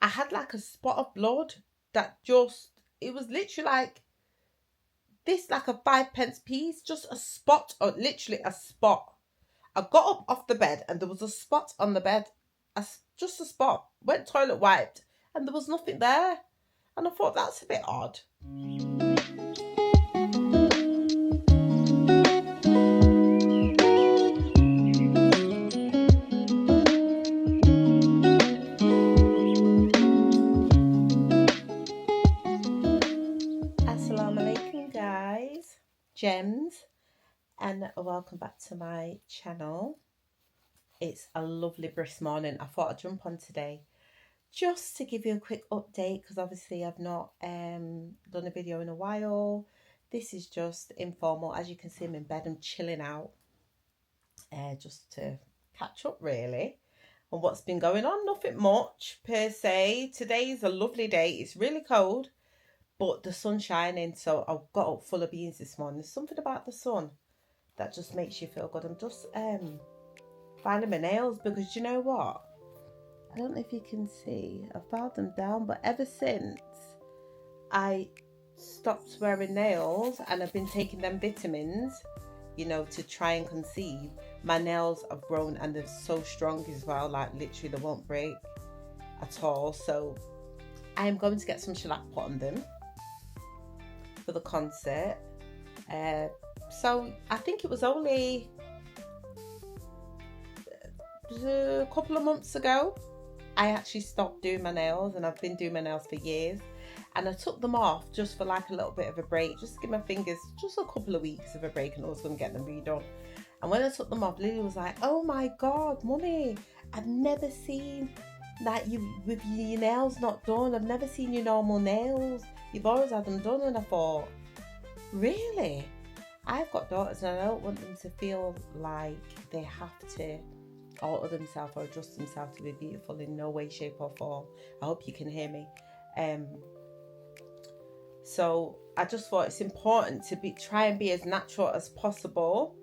I had like a spot of blood that just, it was literally like this, like a 5 pence piece, just a spot, or literally a spot. I got up off the bed and there was a spot on the bed, just a spot. Went toilet wiped and there was nothing there. And I thought, that's a bit odd. Assalamu alaikum, guys, gems, and welcome back to my channel. It's a lovely brisk morning. I thought I'd jump on today just to give you a quick update, because obviously I've not done a video in a while. This is just informal. As you can see, I'm in bed, I'm chilling out, just to catch up really on what's been going on. Nothing much per se. Today's a lovely day. It's really cold, but the sun's shining, so I got up full of beans this morning. There's something about the sun that just makes you feel good. I'm just filing my nails, because you know what? I don't know if you can see, I filed them down, but ever since I stopped wearing nails and I've been taking them vitamins, you know, to try and conceive, my nails have grown and they're so strong as well, like literally they won't break at all. So I am going to get some shellac put on them for the concert. So I think it was only a couple of months ago I actually stopped doing my nails, and I've been doing my nails for years, and I took them off just for like a little bit of a break, just to give my fingers just a couple of weeks of a break, and I was going to get them redone. And when I took them off, Lily was like, oh my god, mummy, I've never seen that you with your nails not done. I've never seen your normal nails, you've always had them done. And I thought, really? I've got daughters and I don't want them to feel like they have to alter themselves or adjust themselves to be beautiful in no way, shape or form. I hope you can hear me. So I just thought it's important to try and be as natural as possible,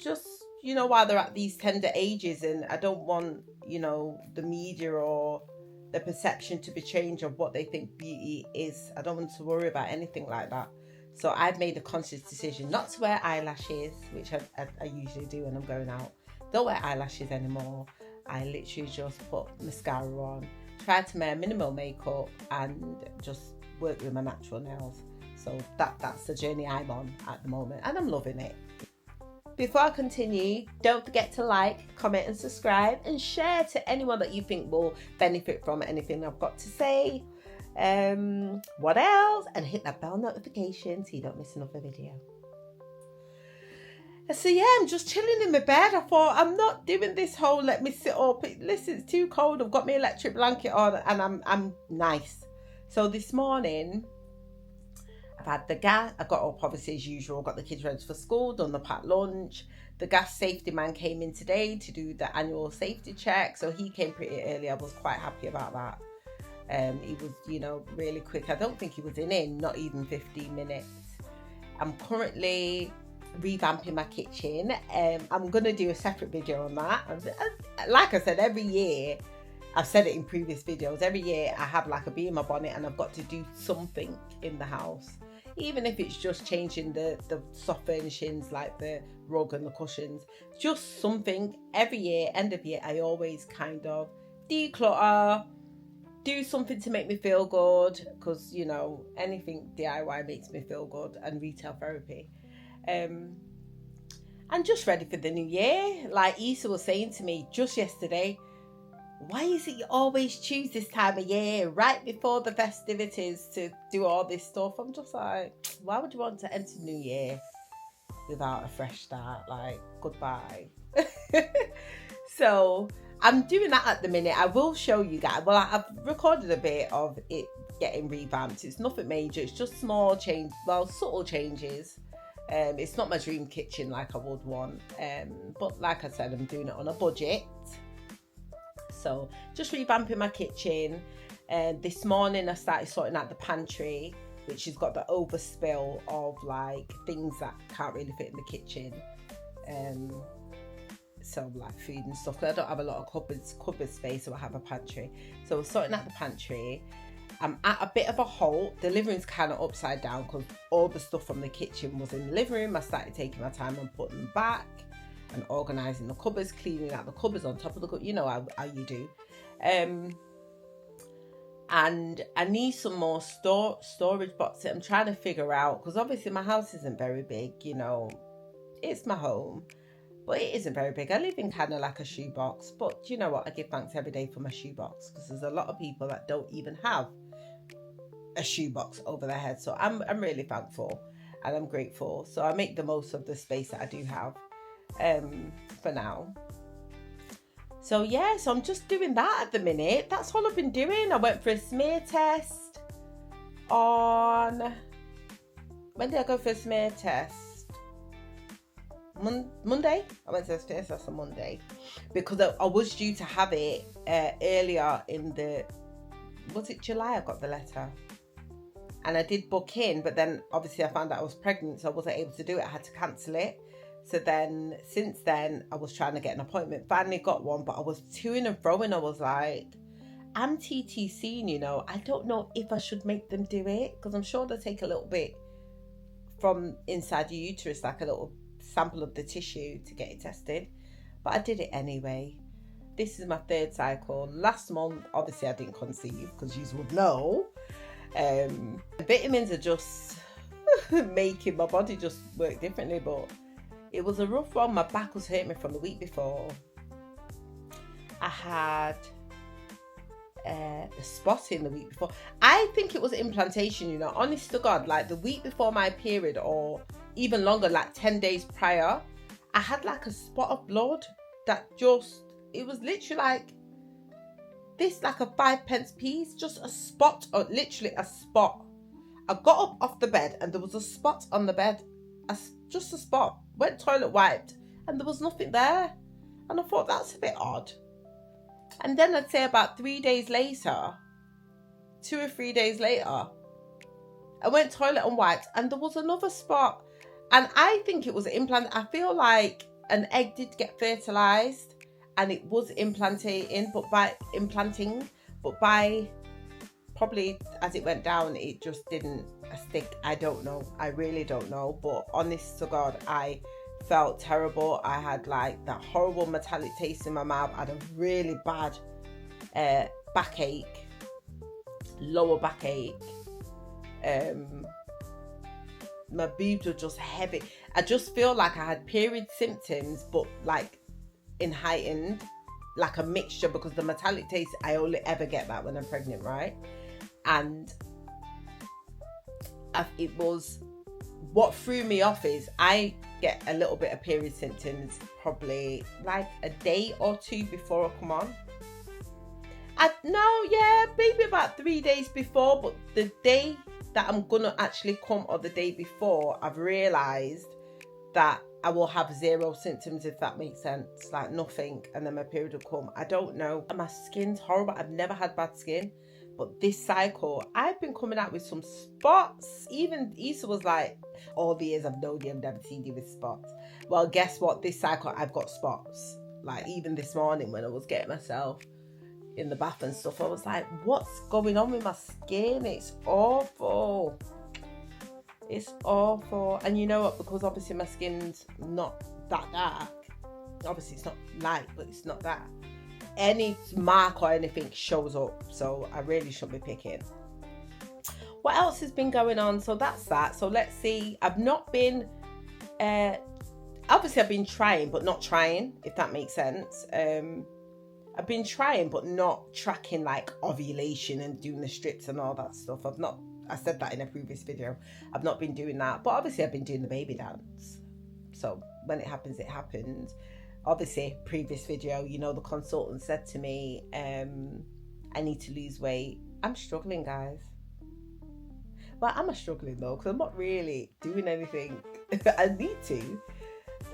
just, you know, while they're at these tender ages. And I don't want, you know, the media or the perception to be changed of what they think beauty is. I don't want to worry about anything like that. So I've made a conscious decision not to wear eyelashes, which I usually do when I'm going out. Don't wear eyelashes anymore. I literally just put mascara on, try to wear minimal makeup, and just work with my natural nails. So that's the journey I'm on at the moment, and I'm loving it. Before I continue, don't forget to like, comment and subscribe, and share to anyone that you think will benefit from anything I've got to say. What else? And hit that bell notification so you don't miss another video. So yeah, I'm just chilling in my bed. I thought, I'm not doing this whole let me sit up. Listen, it's too cold. I've got my electric blanket on and I'm nice. So this morning, I've had the gas. I got up obviously as usual, got the kids ready for school, done the packed lunch. The gas safety man came in today to do the annual safety check. So he came pretty early. I was quite happy about that. He was, you know, really quick. I don't think he was in not even 15 minutes. I'm currently revamping my kitchen. I'm gonna do a separate video on that. Like I said, every year, I've said it in previous videos, every year I have like a bee in my bonnet and I've got to do something in the house, even if it's just changing the soft furnishings like the rug and the cushions, just something. Every year, end of year, I always kind of declutter, do something to make me feel good, because you know, anything DIY makes me feel good, and retail therapy. I'm just ready for the new year. Like Issa was saying to me just yesterday, why is it you always choose this time of year right before the festivities to do all this stuff? I'm just like, why would you want to enter new year without a fresh start? Like, goodbye. So I'm doing that at the minute. I will show you guys. Well, I've recorded a bit of it getting revamped. It's nothing major. It's just small change, well, subtle changes. It's not my dream kitchen like I would want, but like I said, I'm doing it on a budget. So just revamping my kitchen. This morning I started sorting out the pantry, which has got the overspill of like things that can't really fit in the kitchen. So like food and stuff, because I don't have a lot of cupboard space, so I have a pantry. So I was sorting out the pantry. I'm at a bit of a halt. The living room's kind of upside down because all the stuff from the kitchen was in the living room. I started taking my time and putting them back and organising the cupboards, cleaning out the cupboards on top of the cupboard. You know how you do. And I need some more storage boxes. I'm trying to figure out, because obviously my house isn't very big, you know. It's my home, but it isn't very big. I live in kind of like a shoebox, but you know what? I give thanks every day for my shoebox, because there's a lot of people that don't even have a shoebox over their head. So I'm really thankful and I'm grateful. So I make the most of the space that I do have for now. So yeah, so I'm just doing that at the minute. That's all I've been doing. I went for a smear test on... When did I go for a smear test? Monday? I went to a smear test on Monday. Because I was due to have it earlier in the... Was it July I got the letter? And I did book in, but then obviously I found out I was pregnant, so I wasn't able to do it. I had to cancel it. So then, since then, I was trying to get an appointment. Finally got one, but I was to-ing and fro-ing. I was like, I'm TTCing, you know. I don't know if I should make them do it, because I'm sure they'll take a little bit from inside your uterus, like a little sample of the tissue to get it tested. But I did it anyway. This is my 3rd cycle. Last month, obviously, I didn't conceive, because you would know. Vitamins are just making my body just work differently, but... It was a rough one. My back was hurting me from the week before. I had a spotting the week before. I think it was implantation, you know. Honest to God, like the week before my period, or even longer, like 10 days prior, I had like a spot of blood that just, it was literally like this, like a 5p piece, just a spot, or literally a spot. I got up off the bed and there was a spot on the bed. Just a spot. Went toilet wiped and there was nothing there. And I thought, that's a bit odd. And then I'd say about 3 days later, 2 or 3 days later, I went toilet and wiped and there was another spot. And I think it was an implant. I feel like an egg did get fertilized and it was implanting, but by probably as it went down, it just didn't stick. I don't know. I really don't know. But honest to God, I felt terrible. I had like that horrible metallic taste in my mouth. I had a really bad backache, lower backache. My boobs were just heavy. I just feel like I had period symptoms, but like in heightened, like a mixture, because the metallic taste, I only ever get that when I'm pregnant, right? And it was, what threw me off is I get a little bit of period symptoms probably like a day or 2 before I come on. Maybe about 3 days before, but the day that I'm gonna actually come, or the day before, I've realised that I will have 0 symptoms, if that makes sense, like nothing, and then my period will come. I don't know. My skin's horrible. I've never had bad skin. But this cycle, I've been coming out with some spots. Even Issa was like, all the years I've known you, I've never seen you with spots. Well, guess what? This cycle, I've got spots. Like, even this morning when I was getting myself in the bath and stuff, I was like, what's going on with my skin? It's awful. It's awful. And you know what? Because obviously my skin's not that dark. Obviously, it's not light, but it's not that. Any mark or anything shows up, so I really shouldn't be picking. What else has been going on? So that's that. So let's see. I've not been obviously I've been trying but not trying, if that makes sense. I've been trying but not tracking like ovulation and doing the strips and all that stuff. I said that in a previous video. I've not been doing that, but obviously I've been doing the baby dance. So when it happens, it happens. Obviously, previous video, you know, the consultant said to me, I need to lose weight. I'm struggling, guys. Well, I'm struggling though, because I'm not really doing anything. I need to,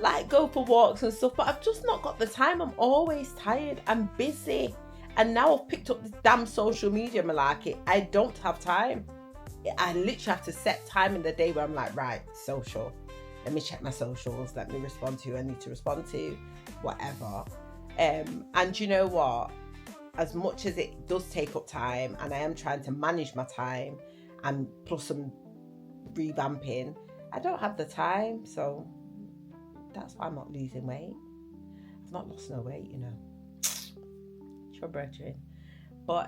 like, go for walks and stuff, but I've just not got the time. I'm always tired. I'm busy. And now I've picked up this damn social media malarkey. I don't have time. I literally have to set time in the day where I'm like, right, social. let me check my socials, let me respond to who I need to respond to, whatever. And you know what? As much as it does take up time, and I am trying to manage my time, and plus some revamping, I don't have the time, so that's why I'm not losing weight. I've not lost no weight, you know. Your brethren. But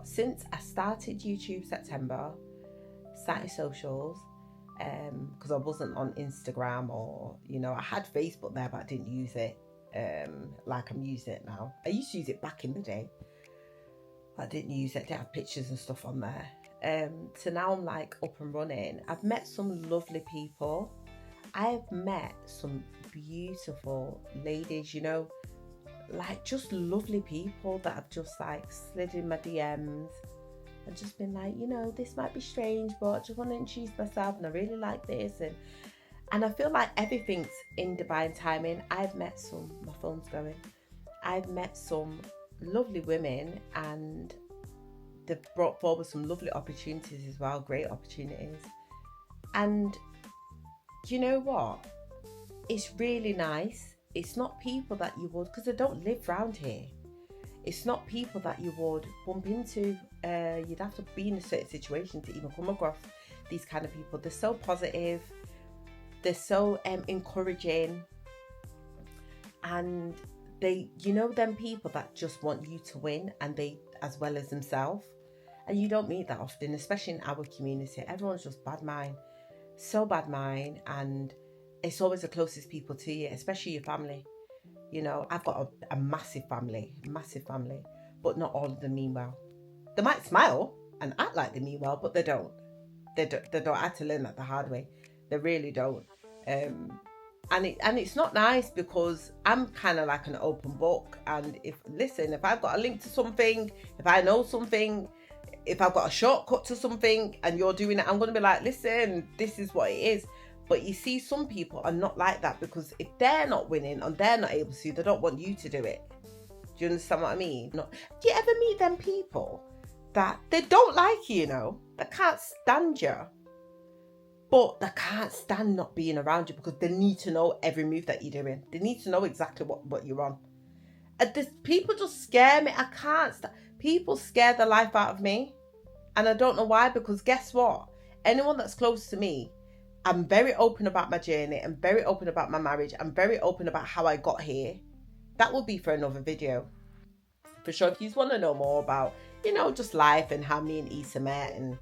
since I started YouTube September, started socials, because I wasn't on Instagram, or, you know, I had Facebook there, but I didn't use it like I'm using it now. I used to use it back in the day. I didn't use it, I didn't have pictures and stuff on there. So now I'm like up and running. I've met some lovely people. I've met some beautiful ladies, you know, like just lovely people that have just like slid in my DMs and just been like, you know, this might be strange, but I just want to introduce myself and I really like this. And I feel like everything's in divine timing. I've met some, my phone's going, I've met some lovely women, and they've brought forward some lovely opportunities as well, great opportunities. And you know what? It's really nice. It's not people that you would, because they don't live around here. It's not people that you would bump into. You'd have to be in a certain situation to even come across these kind of people. They're so positive. They're so encouraging. And they, you know, them people that just want you to win, and they, as well as themselves. And you don't meet that often, especially in our community. Everyone's just bad mind. So bad mind. And it's always the closest people to you, especially your family. You know, I've got a massive family, but not all of them mean well. They might smile and act like they mean well, but they don't. They don't. I had to learn that the hard way. They really don't. And it's not nice, because I'm kind of like an open book. And if I've got a link to something, if I know something, if I've got a shortcut to something and you're doing it, I'm going to be like, listen, this is what it is. But you see, some people are not like that, because if they're not winning and they're not able to, they don't want you to do it. Do you understand what I mean? Do you ever meet them people that they don't like you, you know? They can't stand you. But they can't stand not being around you, because they need to know every move that you're doing. They need to know exactly what you're on. And people just scare me. I can't stand. People scare the life out of me. And I don't know why, because guess what? Anyone that's close to me, I'm very open about my journey. I'm very open about my marriage. I'm very open about how I got here. That will be for another video. For sure, if you want to know more about, you know, just life and how me and Issa met and,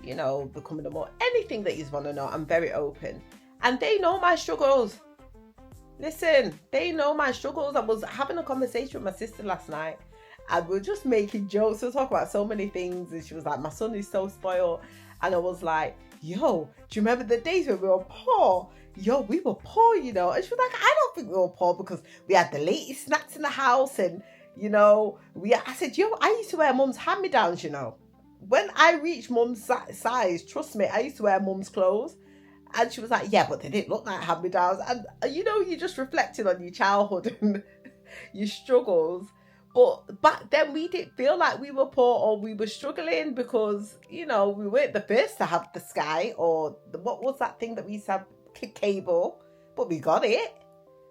you know, becoming a more, anything that you want to know, I'm very open. And they know my struggles. Listen, they know my struggles. I was having a conversation with my sister last night, and we were just making jokes. We were talking about so many things, and she was like, my son is so spoiled. And I was like, yo, do you remember the days when we were poor? Yo, we were poor, you know. And she was like, I don't think we were poor, because we had the latest snacks in the house, and, you know, I said, yo, I used to wear mum's hand-me-downs, you know. When I reached mum's size, trust me, I used to wear mum's clothes. And she was like, yeah, but they didn't look like hand-me-downs. And, you know, you just reflected on your childhood and your struggles. But back then, we didn't feel like we were poor or we were struggling, because, you know, we weren't the first to have the Sky, or what was that thing that we used to have, cable, but we got it,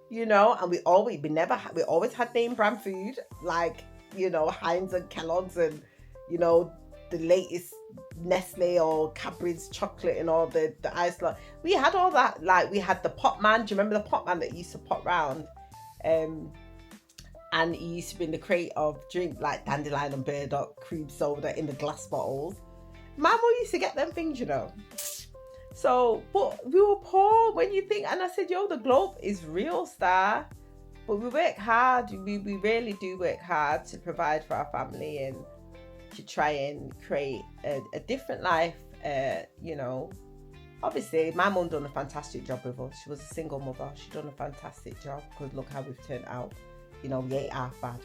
you know. And we always had name brand food, like, you know, Heinz and Kellogg's, and, you know, the latest Nestle or Cadbury's chocolate and all the ice. We had all that. Like, we had the pot man. Do you remember the pot man that used to pop round? And he used to be in the crate of drink, like dandelion and burdock cream soda in the glass bottles. Mama used to get them things, you know. So, but we were poor when you think. And I said, yo, the globe is real, star. But we work hard. We really do work hard to provide for our family and to try and create a different life. You know, obviously, my mum done a fantastic job with us. She was a single mother. She done a fantastic job, because look how we've turned out. You know, we ain't half bad.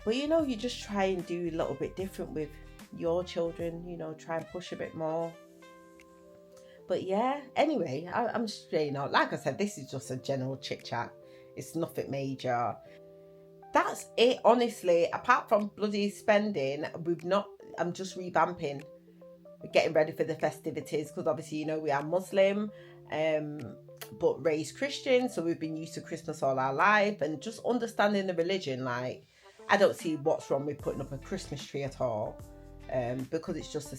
But, you know, you just try and do a little bit different with your children, you know, try and push a bit more. But yeah, anyway, I'm straying out. Like I said, this is just a general chit chat. It's nothing major. That's it, honestly. Apart from bloody spending, I'm just revamping. We're getting ready for the festivities, because obviously, you know, we are Muslim. but raised Christian, so we've been used to Christmas all our life, and just understanding the religion. Like, I don't see what's wrong with putting up a Christmas tree at all, because it's just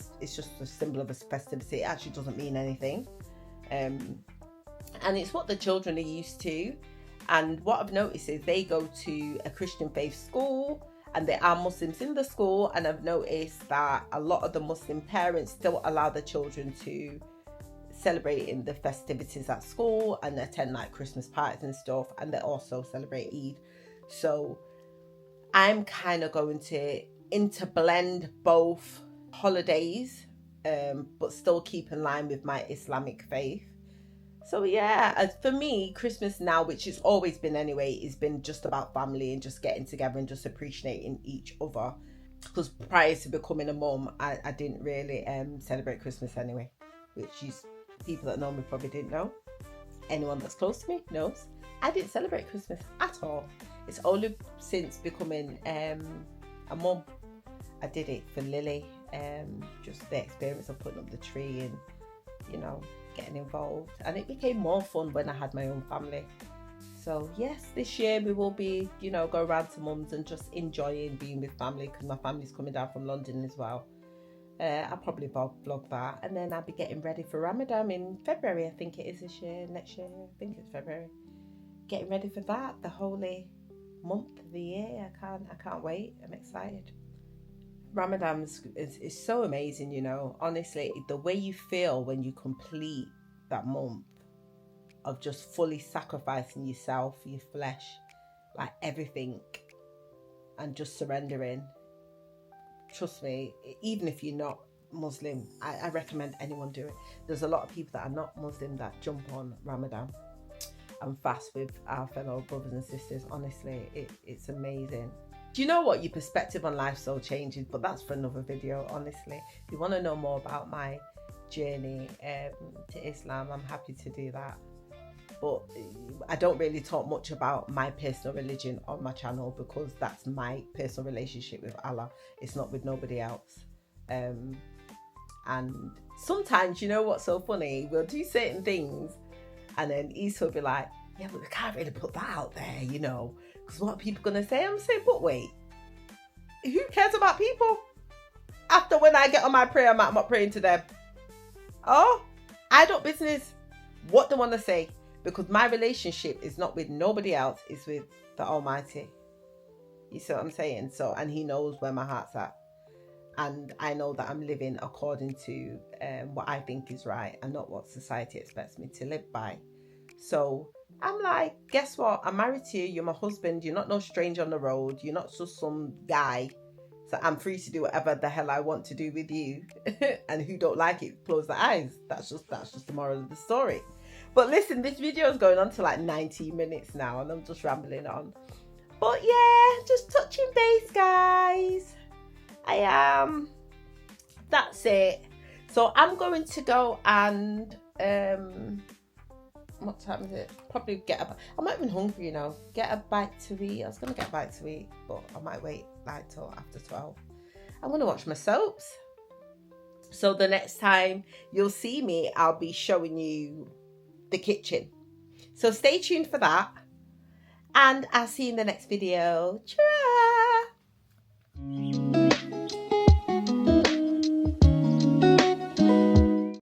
a symbol of a festivity. It actually doesn't mean anything, and it's what the children are used to. And what I've noticed is they go to a Christian faith school, and there are Muslims in the school, and I've noticed that a lot of the Muslim parents still allow the children to celebrate in the festivities at school and attend like Christmas parties and stuff, and they also celebrate Eid. So I'm kind of going to interblend both holidays, but still keep in line with my Islamic faith. So yeah, as for me, Christmas now, which it's always been anyway, has been just about family and just getting together and just appreciating each other. Because prior to becoming a mum, I didn't really celebrate Christmas anyway, which is, people that know me probably didn't know. Anyone that's close to me knows I didn't celebrate Christmas at all. It's only since becoming a mum I did it for Lily. Just the experience of putting up the tree and, you know, getting involved, and it became more fun when I had my own family. So yes, this year we will be, you know, go around to mums and just enjoying being with family, because my family's coming down from London as well. I'll probably vlog that, and then I'll be getting ready for Ramadan in February. I think it is this year, next year, I think it's February. Getting ready for that, the holy month of the year. I can't wait. I'm excited. Ramadan is so amazing, you know. Honestly, the way you feel when you complete that month of just fully sacrificing yourself, your flesh, like everything, and just surrendering. Trust me, even if you're not Muslim, I recommend anyone do it. There's a lot of people that are not Muslim that jump on Ramadan and fast with our fellow brothers and sisters. Honestly, it's amazing. Do you know what? Your perspective on life so changes, but that's for another video, honestly. If you want to know more about my journey to Islam, I'm happy to do that. But I don't really talk much about my personal religion on my channel, because that's my personal relationship with Allah. It's not with nobody else. And sometimes, you know what's so funny? We'll do certain things, and then Issa will be like, yeah, but we can't really put that out there, you know, because what are people going to say? I'm saying, but wait, who cares about people? After when I get on my prayer mat, I'm not praying to them. Oh, I don't business what they want to say, because my relationship is not with nobody else, it's with the Almighty. You see what I'm saying? So, and He knows where my heart's at. And I know that I'm living according to what I think is right, and not what society expects me to live by. So I'm like, guess what? I'm married to you. You're my husband. You're not no stranger on the road. You're not just some guy. So I'm free to do whatever the hell I want to do with you. And who don't like it, close their eyes. That's just the moral of the story. But listen, this video is going on to like 19 minutes now, and I'm just rambling on. But yeah, just touching base, guys. I am. That's it. So I'm going to go and what time is it? Probably I'm not even hungry, you know. Get a bite to eat. I was gonna get a bite to eat, but I might wait like till after 12. I'm gonna watch my soaps. So the next time you'll see me, I'll be showing you the kitchen. So stay tuned for that, and I'll see you in the next video. Ciao.